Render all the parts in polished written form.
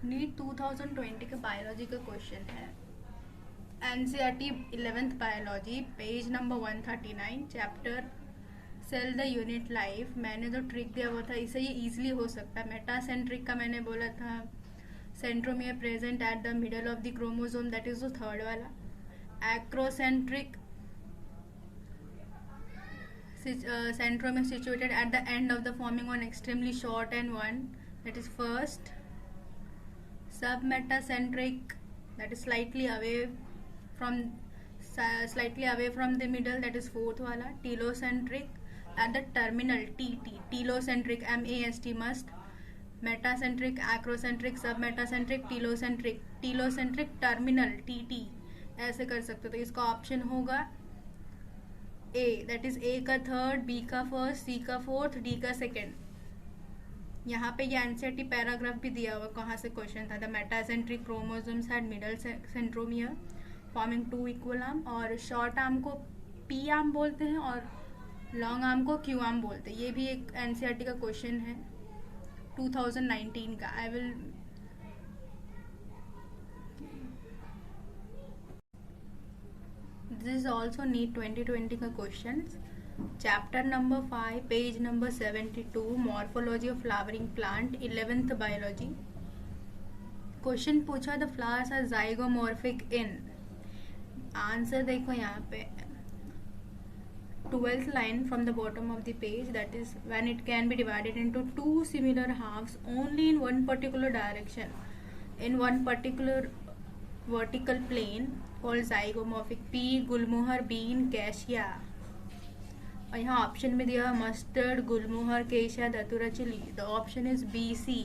NEET 2020 का biology का question है। NCERT 11th biology, page number 139, chapter cell the unit life. मैंने जो ट्रिक दिया हुआ था इसे ये इजीली हो सकता है। मेटासेंट्रिक का मैंने बोला था centromere present at the middle of the chromosome, that is the third वाला। Acrocentric centromere situated at the end of the forming one extremely short and one, that is first. Submetacentric, that is slightly away from the middle, that is fourth wala. Telocentric at the terminal, telocentric, mast must. Metacentric, acrocentric, submetacentric, telocentric terminal, tt ऐसे कर सकते हो। तो इसका option होगा ए, that is a का third, B का first, सी का फोर्थ, डी का सेकेंड। यहाँ पे ये एनसीईआरटी पैराग्राफ भी दिया हुआ कहाँ से क्वेश्चन था। The metacentric chromosomes had middle centromere forming 2 equal arm, और शॉर्ट आर्म को पी आर्म बोलते हैं और लॉन्ग आर्म को क्यू आर्म बोलते हैं। ये भी एक एनसीईआरटी का क्वेश्चन है 2019 का। I will This is also NEET 2020 का question. Chapter number 5, page number 72, morphology of flowering plant, 11th biology. Question पूछा the flowers are zygomorphic in. Answer देखो यहाँ पे 12th line from the bottom of the page, that is when it can be divided into 2 similar halves only in one particular direction in one particular vertical plane called zygomorphic. P gulmohar, been, cassia. और यहाँ option में दिया mustard, gulmohar, cassia, datura, chilli. The option is B C.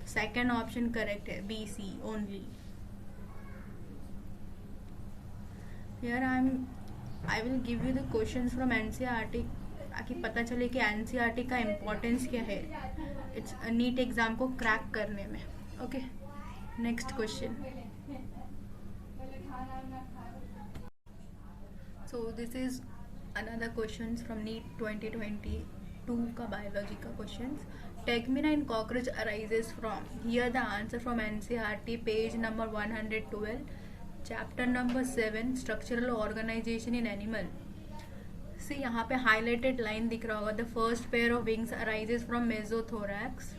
Second option correct है, B C only. Here I will give you the questions from NCERT ताकि पता चले कि NCERT का इम्पोर्टेंस क्या है इट्स नीट एग्जाम को क्रैक करने में। Okay, next question. So this is another questions from NEET 2022 का biology का questions. Tegmina in cockroach arises from. Here the answer from NCERT, page number 112, chapter number 7, structural organization in animal. See यहाँ पे highlighted line दिख रहा होगा. The first pair of wings arises from mesothorax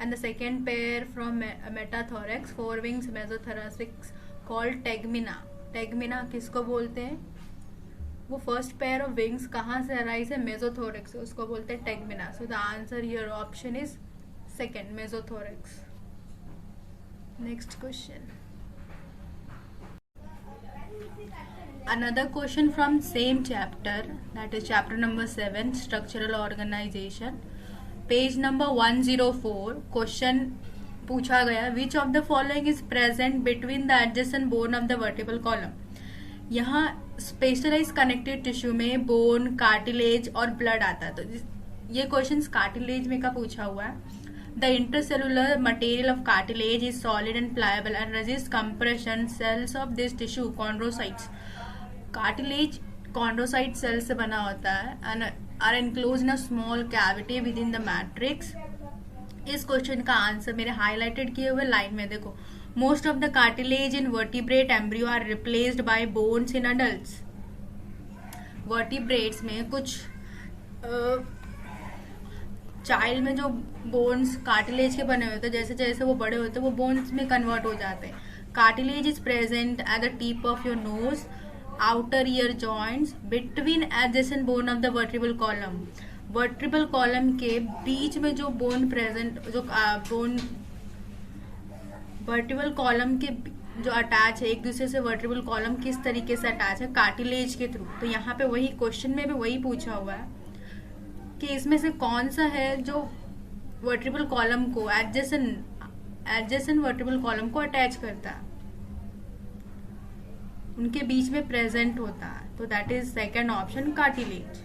and the second pair from metathorax. Four wings mesothoracic called tegmina. Tegmina किसको बोलते हैं? वो first pair of wings कहाँ से अराइज है? मेजोथोरेक्स, उसको बोलते हैं tegmina. So the answer here option is second, mesothorax. Next question, another question from same chapter, that is chapter number 7, structural organization, page number 104. Question पूछा गया which of the following is present between the adjacent bone of the vertebral column. यहाँ specialise connective tissue में bone, cartilage और blood आता है। तो ये question cartilage में का पूछा हुआ है। The intercellular material of cartilage is solid and pliable and resist compression. Cells of this tissue chondrocytes. Cartilage chondrocyte cell से बना होता है and are enclose in a small cavity within the matrix. इस question का answer मेरे highlighted किए हुए line में देखो। Most of the cartilage in vertebrate embryo are replaced by bones in adults. Vertebrates में कुछ चाइल्ड में जो बोन्स कार्टिलेज के बने होते हैं, जैसे जैसे वो बड़े होते हैं वो बोन्स में कन्वर्ट हो जाते हैं। Cartilage is present at the tip of your nose, outer ear joints, between adjacent bone of the vertebral column. Vertebral column के बीच में जो बोन प्रेजेंट, जो बोन वर्टिब्रल कॉलम के जो अटैच है एक दूसरे से, वर्टिब्रल कॉलम किस तरीके से अटैच है? कार्टिलेज के थ्रू। तो यहाँ पे वही क्वेश्चन में भी वही पूछा हुआ है कि इसमें से कौन सा है जो वर्टिब्रल कॉलम को एडजेसेंट वर्टिब्रल कॉलम को अटैच करता है, उनके बीच में प्रेजेंट होता है। तो that is second option, cartilage.